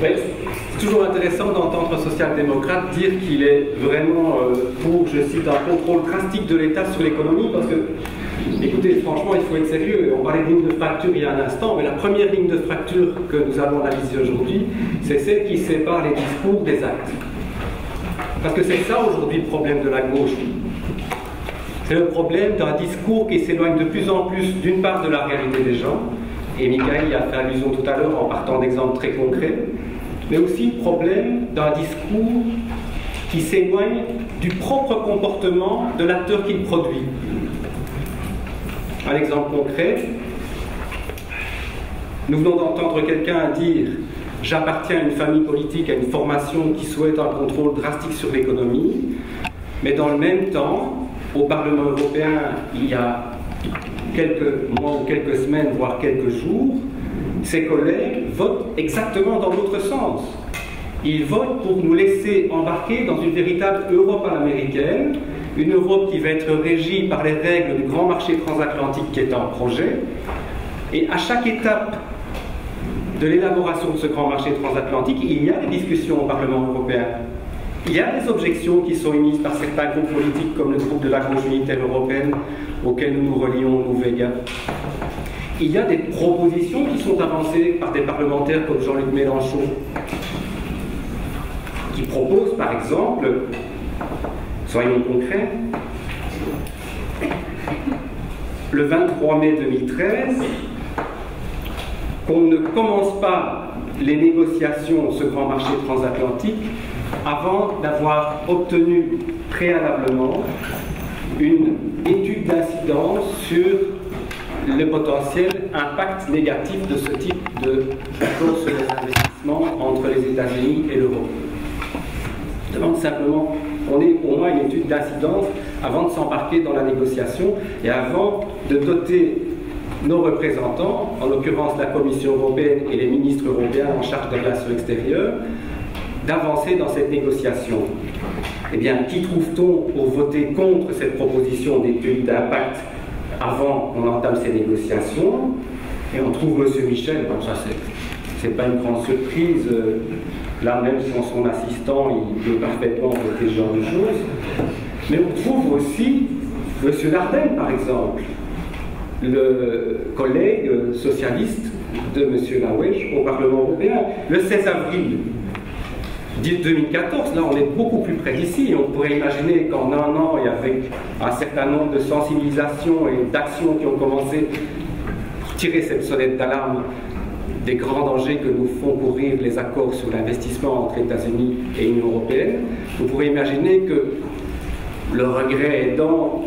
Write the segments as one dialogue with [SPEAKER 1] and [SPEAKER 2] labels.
[SPEAKER 1] Ouais, c'est toujours intéressant d'entendre un social-démocrate dire qu'il est vraiment pour, je cite, un contrôle drastique de l'État sur l'économie, parce que, écoutez, franchement, il faut être sérieux. On parlait de ligne de fracture il y a un instant, mais la première ligne de fracture que nous allons analyser aujourd'hui, c'est celle qui sépare les discours des actes. Parce que c'est ça aujourd'hui le problème de la gauche. C'est le problème d'un discours qui s'éloigne de plus en plus, d'une part, de la réalité des gens, et Michael y a fait allusion tout à l'heure en partant d'exemples très concrets, mais aussi le problème d'un discours qui s'éloigne du propre comportement de l'acteur qu'il produit. Un exemple concret, nous venons d'entendre quelqu'un dire « J'appartiens à une famille politique, à une formation qui souhaite un contrôle drastique sur l'économie », mais dans le même temps, au Parlement européen, il y a quelques mois ou quelques semaines, voire quelques jours, ses collègues votent exactement dans l'autre sens. Ils votent pour nous laisser embarquer dans une véritable Europe à l'américaine, une Europe qui va être régie par les règles du grand marché transatlantique qui est en projet. Et à chaque étape de l'élaboration de ce grand marché transatlantique, il y a des discussions au Parlement européen. Il y a des objections qui sont émises par certains groupes politiques, comme le groupe de la gauche unitaire européenne, auquel nous nous relions, nous Vega. Il y a des propositions qui sont avancées par des parlementaires comme Jean-Luc Mélenchon, qui proposent par exemple, soyons concrets, le 23 mai 2013, qu'on ne commence pas les négociations de ce grand marché transatlantique avant d'avoir obtenu préalablement une étude d'incidence sur le potentiel impact négatif de ce type d'accord sur les investissements entre les États-Unis et l'Europe. Je demande simplement qu'on ait au moins une étude d'incidence avant de s'embarquer dans la négociation et avant de doter nos représentants, en l'occurrence la Commission européenne et les ministres européens en charge des relations extérieures, d'avancer dans cette négociation. Eh bien, qui trouve-t-on pour voter contre cette proposition d'étude d'impact avant qu'on entame ces négociations? Et on trouve M. Michel. Bon, ça, c'est pas une grande surprise. Là, même sans son assistant, il peut parfaitement voter ce genre de choses. Mais on trouve aussi M. Dardenne, par exemple, le collègue socialiste de M. Laouech au Parlement européen, le 16 avril 2014, là on est beaucoup plus près d'ici. On pourrait imaginer qu'en un an, il y avait un certain nombre de sensibilisations et d'actions qui ont commencé pour tirer cette sonnette d'alarme des grands dangers que nous font courir les accords sur l'investissement entre États-Unis et Union européenne. Vous pourrez imaginer que le regret aidant,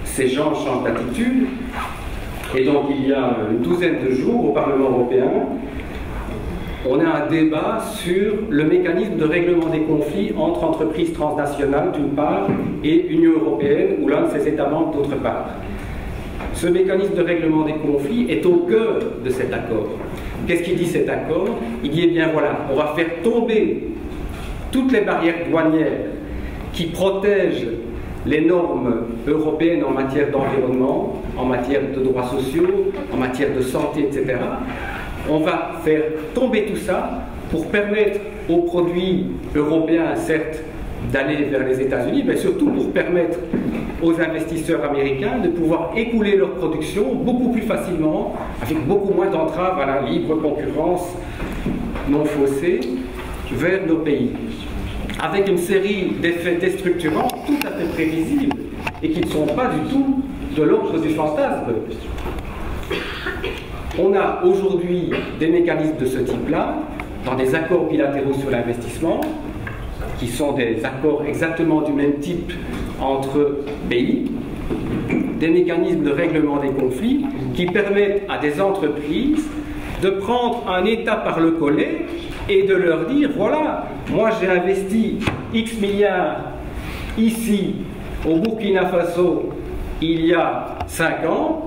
[SPEAKER 1] ces gens changent d'attitude, et donc il y a une douzaine de jours au Parlement européen, on a un débat sur le mécanisme de règlement des conflits entre entreprises transnationales d'une part et Union européenne ou l'un de ses États membres d'autre part. Ce mécanisme de règlement des conflits est au cœur de cet accord. Qu'est-ce qu'il dit cet accord? Il dit, eh bien voilà, on va faire tomber toutes les barrières douanières qui protègent les normes européennes en matière d'environnement, en matière de droits sociaux, en matière de santé, etc. On va faire tomber tout ça pour permettre aux produits européens, certes, d'aller vers les États-Unis, mais surtout pour permettre aux investisseurs américains de pouvoir écouler leur production beaucoup plus facilement, avec beaucoup moins d'entraves à la libre concurrence non faussée vers nos pays. Avec une série d'effets déstructurants tout à fait prévisibles et qui ne sont pas du tout de l'ordre du fantasme. On a aujourd'hui des mécanismes de ce type-là, dans des accords bilatéraux sur l'investissement, qui sont des accords exactement du même type entre pays, des mécanismes de règlement des conflits qui permettent à des entreprises de prendre un État par le collet et de leur dire, voilà, moi j'ai investi X milliards ici, au Burkina Faso, il y a 5 ans,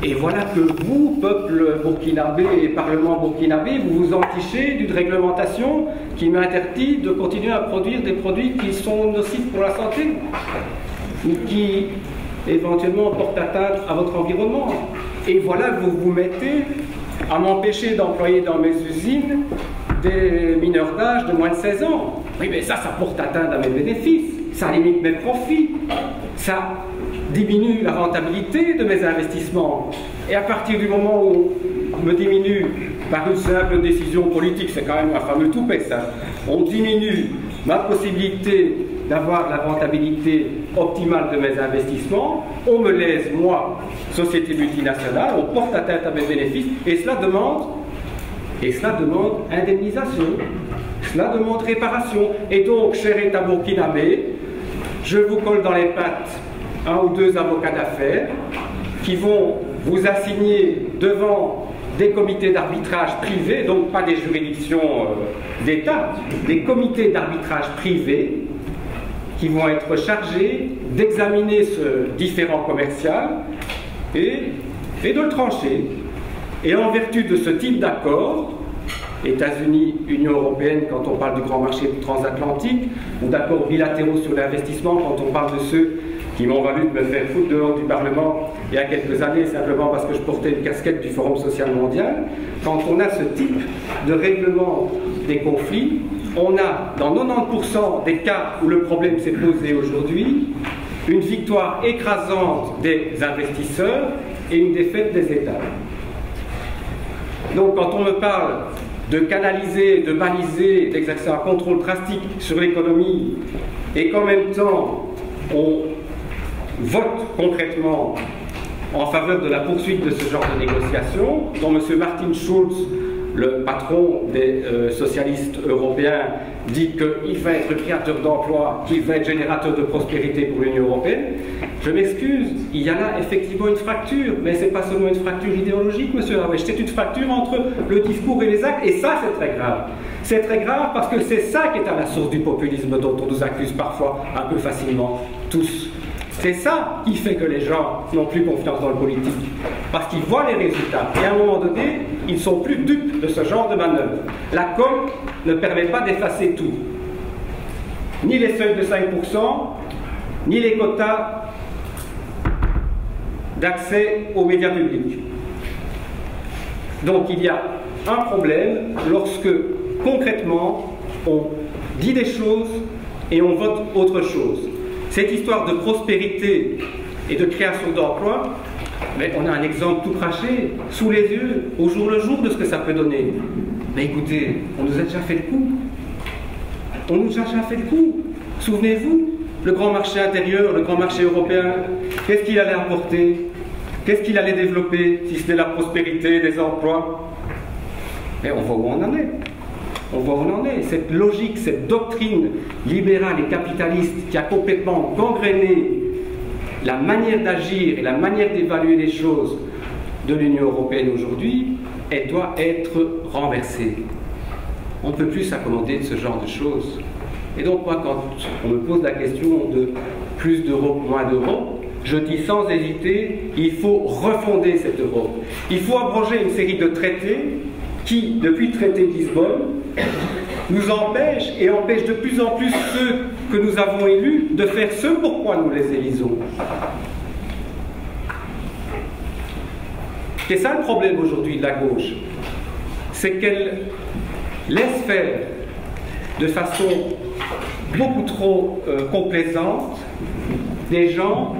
[SPEAKER 1] et voilà que vous, peuple burkinabé et parlement burkinabé, vous vous en fichez d'une réglementation qui m'interdit de continuer à produire des produits qui sont nocifs pour la santé ou qui éventuellement portent atteinte à votre environnement. Et voilà que vous vous mettez à m'empêcher d'employer dans mes usines des mineurs d'âge de moins de 16 ans. Oui, mais ça porte atteinte à mes bénéfices, ça limite mes profits, ça diminue la rentabilité de mes investissements. Et à partir du moment où on me diminue par une simple décision politique, c'est quand même un fameux toupet ça, on diminue ma possibilité d'avoir la rentabilité optimale de mes investissements, on me lèse, moi, société multinationale, on porte atteinte à mes bénéfices, et cela demande indemnisation, cela demande réparation. Et donc, cher État burkinabé, je vous colle dans les pattes un ou deux avocats d'affaires qui vont vous assigner devant des comités d'arbitrage privés, donc pas des juridictions d'État, des comités d'arbitrage privés qui vont être chargés d'examiner ce différend commercial et de le trancher. Et en vertu de ce type d'accord, États-Unis, Union européenne quand on parle du grand marché transatlantique, ou d'accords bilatéraux sur l'investissement quand on parle de ceux qui m'ont valu de me faire foutre dehors du Parlement il y a quelques années simplement parce que je portais une casquette du Forum social mondial, quand on a ce type de règlement des conflits, on a dans 90% des cas où le problème s'est posé aujourd'hui, une victoire écrasante des investisseurs et une défaite des États. Donc quand on me parle de canaliser, de baliser, d'exercer un contrôle drastique sur l'économie et qu'en même temps on vote concrètement en faveur de la poursuite de ce genre de négociations, dont M. Martin Schulz, le patron des socialistes européens, dit qu'il va être créateur d'emplois, qu'il va être générateur de prospérité pour l'Union européenne. Je m'excuse, il y a là effectivement une fracture, mais ce n'est pas seulement une fracture idéologique, M. Hawesh, c'est une fracture entre le discours et les actes, et ça c'est très grave. C'est très grave parce que c'est ça qui est à la source du populisme dont on nous accuse parfois un peu facilement, tous. C'est ça qui fait que les gens n'ont plus confiance dans le politique, parce qu'ils voient les résultats, et à un moment donné, ils ne sont plus dupes de ce genre de manœuvre. La COP ne permet pas d'effacer tout. Ni les seuils de 5%, ni les quotas d'accès aux médias publics. Donc il y a un problème lorsque, concrètement, on dit des choses et on vote autre chose. Cette histoire de prospérité et de création d'emplois, mais on a un exemple tout craché, sous les yeux, au jour le jour de ce que ça peut donner. Mais écoutez, on nous a déjà fait le coup. On nous a déjà fait le coup. Souvenez-vous, le grand marché intérieur, le grand marché européen, qu'est-ce qu'il allait apporter? Qu'est-ce qu'il allait développer, si ce n'est la prospérité, des emplois? Mais on voit où on en est. On voit où on en est. Cette logique, cette doctrine libérale et capitaliste qui a complètement gangréné la manière d'agir et la manière d'évaluer les choses de l'Union européenne aujourd'hui, elle doit être renversée. On ne peut plus s'accommoder de ce genre de choses. Et donc moi, quand on me pose la question de plus d'Europe, moins d'Europe, je dis sans hésiter, il faut refonder cette Europe. Il faut abroger une série de traités qui, depuis le traité de Lisbonne, nous empêchent et empêchent de plus en plus ceux que nous avons élus de faire ce pourquoi nous les élisons. C'est ça le problème aujourd'hui de la gauche, c'est qu'elle laisse faire de façon beaucoup trop complaisante des gens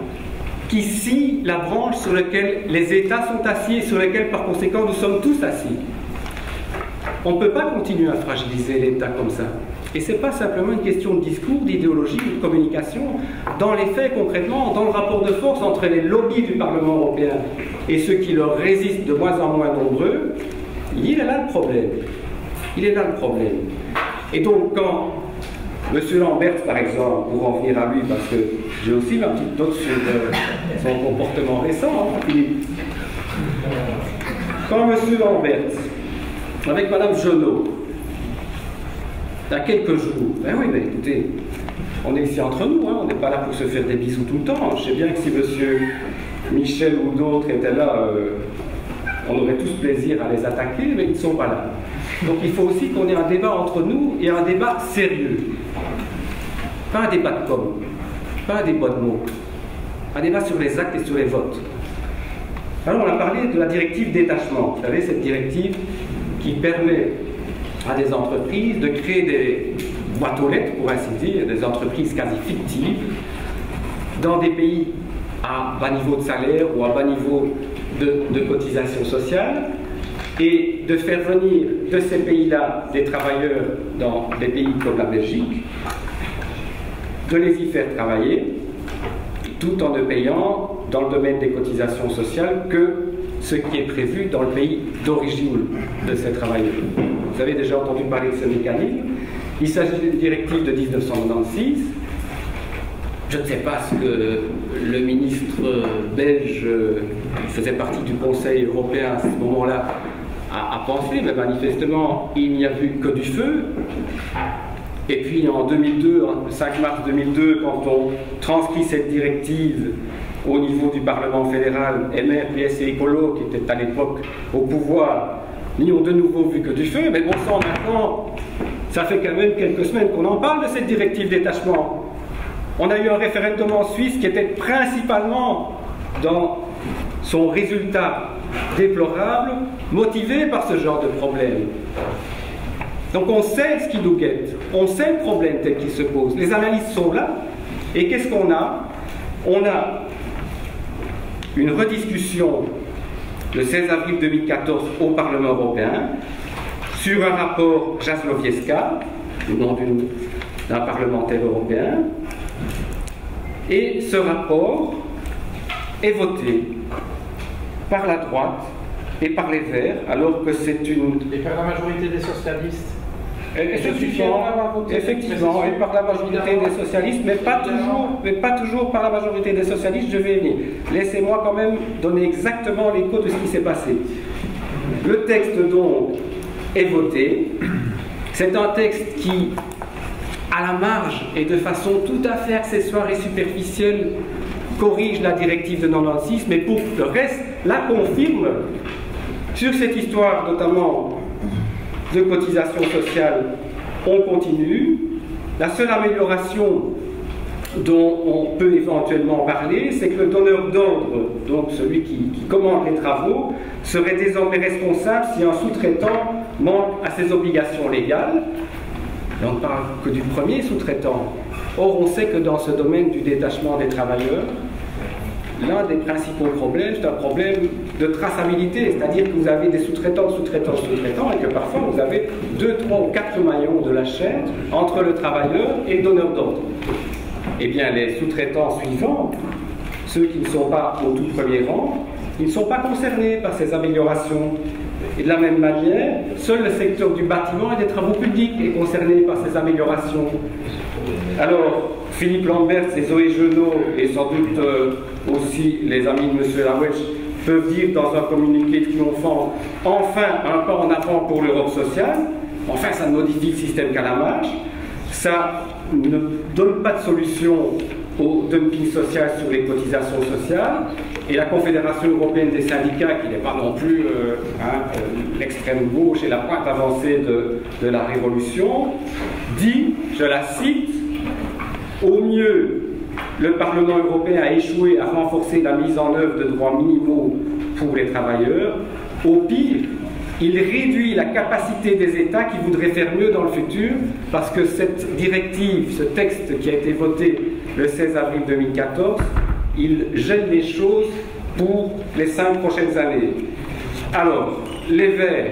[SPEAKER 1] qui scient la branche sur laquelle les États sont assis et sur laquelle par conséquent nous sommes tous assis. On ne peut pas continuer à fragiliser l'État comme ça. Et ce n'est pas simplement une question de discours, d'idéologie, de communication. Dans les faits, concrètement, dans le rapport de force entre les lobbies du Parlement européen et ceux qui leur résistent de moins en moins nombreux, il est là le problème. Il est là le problème. Et donc, quand M. Lamberts, par exemple, pour en venir à lui, parce que j'ai aussi ma petite note sur son comportement récent, hein, Philippe. Quand M. Lamberts, avec Mme Genot, il y a quelques jours, ben oui, mais écoutez, on est ici entre nous, hein, on n'est pas là pour se faire des bisous tout le temps. Je sais bien que si M. Michel ou d'autres étaient là, on aurait tous plaisir à les attaquer, mais ils ne sont pas là. Donc il faut aussi qu'on ait un débat entre nous et un débat sérieux. Pas un débat de com, pas un débat de mots, un débat sur les actes et sur les votes. Alors on a parlé de la directive détachement. Vous savez, cette directive qui permet à des entreprises de créer des boîtes aux lettres, pour ainsi dire, des entreprises quasi fictives, dans des pays à bas niveau de salaire ou à bas niveau de cotisation sociale, et de faire venir de ces pays-là des travailleurs dans des pays comme la Belgique, de les y faire travailler, tout en ne payant dans le domaine des cotisations sociales que ce qui est prévu dans le pays d'origine de ces travailleurs. Vous avez déjà entendu parler de ce mécanisme. Il s'agit d'une directive de 1996. Je ne sais pas ce que le ministre belge, qui faisait partie du Conseil européen à ce moment-là, a pensé, mais manifestement, il n'y a vu que du feu. Et puis en 2002, le 5 mars 2002, quand on transcrit cette directive au niveau du Parlement fédéral, MR, PS et Écolo, qui étaient à l'époque au pouvoir, n'y ont de nouveau vu que du feu. Mais bon sang, maintenant, ça fait quand même quelques semaines qu'on en parle de cette directive détachement. On a eu un référendum en Suisse qui était principalement dans son résultat déplorable, motivé par ce genre de problème. Donc on sait ce qui nous guette, on sait le problème tel qu'il se pose, les analyses sont là, et qu'est-ce qu'on a? On a une rediscussion le 16 avril 2014 au Parlement européen sur un rapport Jaslowiecka, le nom d'un parlementaire européen, et ce rapport est voté par la droite et par les Verts, alors que c'est une...
[SPEAKER 2] Et par la majorité des socialistes.
[SPEAKER 1] Effectivement, et par la majorité des socialistes, mais pas toujours par la majorité des socialistes, je vais venir. Laissez-moi quand même donner exactement l'écho de ce qui s'est passé. Le texte donc est voté. C'est un texte qui, à la marge et de façon tout à fait accessoire et superficielle, corrige la directive de 96, mais pour le reste, la confirme sur cette histoire notamment de cotisation sociale. On continue. La seule amélioration dont on peut éventuellement parler, c'est que le donneur d'ordre, donc celui qui commande les travaux, serait désormais responsable si un sous-traitant manque à ses obligations légales. Et on ne parle que du premier sous-traitant. Or, on sait que dans ce domaine du détachement des travailleurs, l'un des principaux problèmes, c'est un problème de traçabilité, c'est-à-dire que vous avez des sous-traitants, et que parfois vous avez 2, 3 ou 4 maillons de la chaîne entre le travailleur et le donneur d'ordre. Eh bien, les sous-traitants suivants, ceux qui ne sont pas au tout premier rang, ils ne sont pas concernés par ces améliorations. Et de la même manière, seul le secteur du bâtiment et des travaux publics est concerné par ces améliorations. Alors, Philippe Lambert et Zoé Genot, et sans doute aussi les amis de M. Lawesh, peuvent dire dans un communiqué triomphant « Enfin, un pas en avant pour l'Europe sociale ». Enfin, ça ne modifie le système qu'à la marge. Ça ne donne pas de solution au dumping social sur les cotisations sociales. Et la Confédération européenne des syndicats, qui n'est pas non plus l'extrême gauche et la pointe avancée de la révolution, dit, je la cite, « Au mieux, le Parlement européen a échoué à renforcer la mise en œuvre de droits minimaux pour les travailleurs. Au pire, il réduit la capacité des États qui voudraient faire mieux dans le futur, parce que cette directive, ce texte qui a été voté le 16 avril 2014, il gêne les choses pour les 5 prochaines années. » Alors, les Verts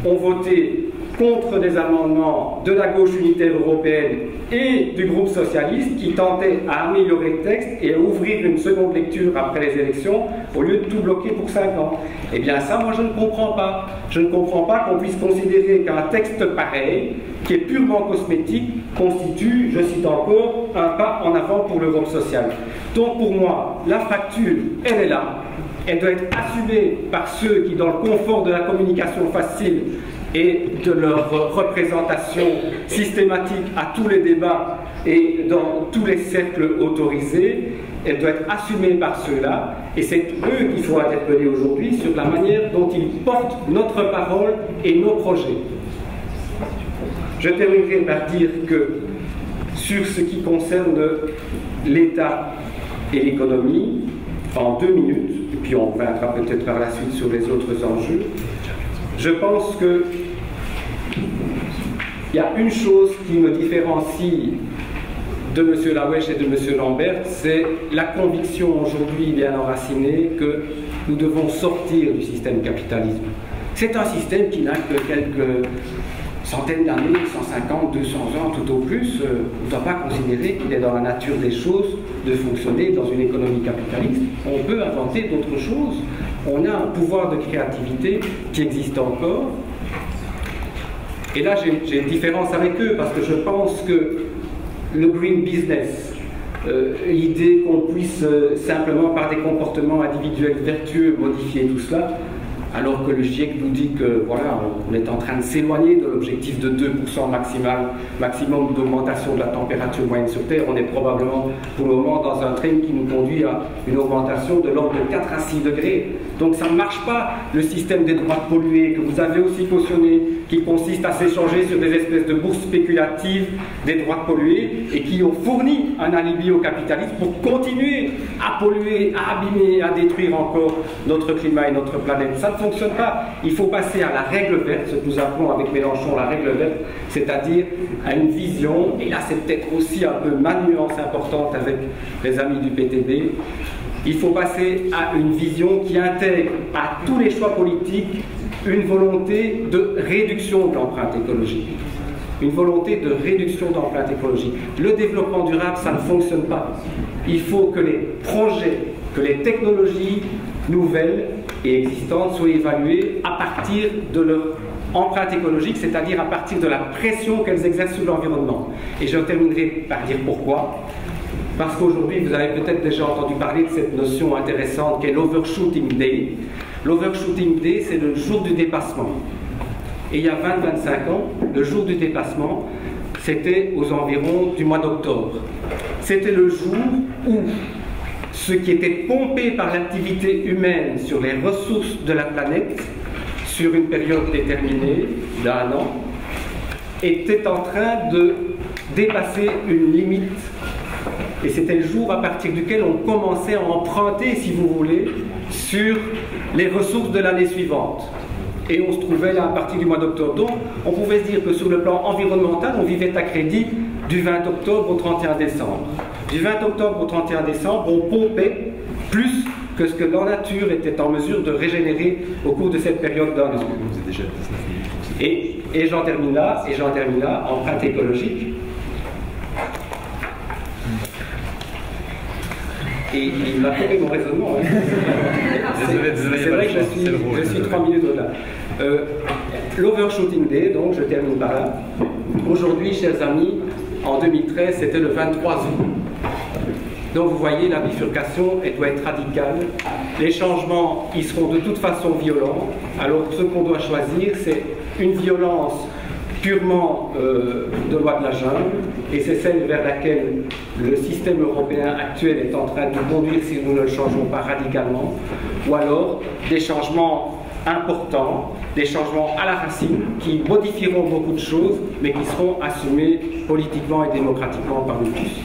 [SPEAKER 1] ont voté contre des amendements de la gauche unitaire européenne et du groupe socialiste qui tentaient à améliorer le texte et à ouvrir une seconde lecture après les élections au lieu de tout bloquer pour 5 ans. Eh bien ça, moi je ne comprends pas. Je ne comprends pas qu'on puisse considérer qu'un texte pareil, qui est purement cosmétique, constitue, je cite encore, un pas en avant pour l'Europe sociale. Donc pour moi, la fracture, elle est là. Elle doit être assumée par ceux qui, dans le confort de la communication facile et de leur représentation systématique à tous les débats et dans tous les cercles autorisés, elle doit être assumée par ceux-là, et c'est eux qu'il faut interpeller aujourd'hui sur la manière dont ils portent notre parole et nos projets. Je terminerai par dire que sur ce qui concerne l'État et l'économie, en 2 minutes, puis on reviendra peut-être par la suite sur les autres enjeux. Je pense que il y a une chose qui me différencie de M. Lawesh et de M. Lambert, c'est la conviction aujourd'hui bien enracinée que nous devons sortir du système capitalisme. C'est un système qui n'a que quelques centaines d'années, 150, 200 ans tout au plus. On ne doit pas considérer qu'il est dans la nature des choses de fonctionner dans une économie capitaliste. On peut inventer d'autres choses. On a un pouvoir de créativité qui existe encore. Et là, j'ai une différence avec eux parce que je pense que le green business, l'idée qu'on puisse simplement par des comportements individuels vertueux modifier tout cela, alors que le GIEC nous dit que voilà, on est en train de s'éloigner de l'objectif de 2% maximum d'augmentation de la température moyenne sur Terre. On est probablement pour le moment dans un train qui nous conduit à une augmentation de l'ordre de 4 à 6 degrés. Donc ça ne marche pas, le système des droits de polluer que vous avez aussi cautionné, qui consiste à s'échanger sur des espèces de bourses spéculatives des droits de polluer et qui ont fourni un alibi au capitalisme pour continuer à polluer, à abîmer, à détruire encore notre climat et notre planète. Ça ne fonctionne pas. Il faut passer à la règle verte, ce que nous appelons avec Mélenchon la règle verte, c'est-à-dire à une vision, et là c'est peut-être aussi un peu ma nuance importante avec les amis du PTB, il faut passer à une vision qui intègre à tous les choix politiques une volonté de réduction de l'empreinte écologique. Une volonté de réduction d'empreinte écologique. Le développement durable, ça ne fonctionne pas. Il faut que les projets, que les technologies nouvelles et existantes soient évaluées à partir de leur empreinte écologique, c'est-à-dire à partir de la pression qu'elles exercent sur l'environnement. Et je terminerai par dire pourquoi. Parce qu'aujourd'hui, vous avez peut-être déjà entendu parler de cette notion intéressante qu'est l'Overshooting Day. L'Overshooting Day, c'est le jour du dépassement. Et il y a 20-25 ans, le jour du dépassement, c'était aux environs du mois d'octobre. C'était le jour où ce qui était pompé par l'activité humaine sur les ressources de la planète, sur une période déterminée d'1 an, était en train de dépasser une limite. Et c'était le jour à partir duquel on commençait à emprunter, si vous voulez, sur les ressources de l'année suivante. Et on se trouvait là à partir du mois d'octobre. Donc, on pouvait se dire que sur le plan environnemental, on vivait à crédit du 20 octobre au 31 décembre. Du 20 octobre au 31 décembre, on pompait plus que ce que la nature était en mesure de régénérer au cours de cette période d'un an. Et j'en termine là, empreinte écologique. Et il m'a coupé mon raisonnement. C'est vrai que je suis 3 minutes au-delà. L'Overshooting Day, donc je termine par là. Aujourd'hui, chers amis, en 2013, c'était le 23 août. Donc vous voyez, la bifurcation, elle doit être radicale. Les changements, ils seront de toute façon violents. Alors ce qu'on doit choisir, c'est une violence purement de loi de la jungle, et c'est celle vers laquelle le système européen actuel est en train de conduire si nous ne le changeons pas radicalement, ou alors des changements importants, des changements à la racine, qui modifieront beaucoup de choses, mais qui seront assumés politiquement et démocratiquement par nous tous.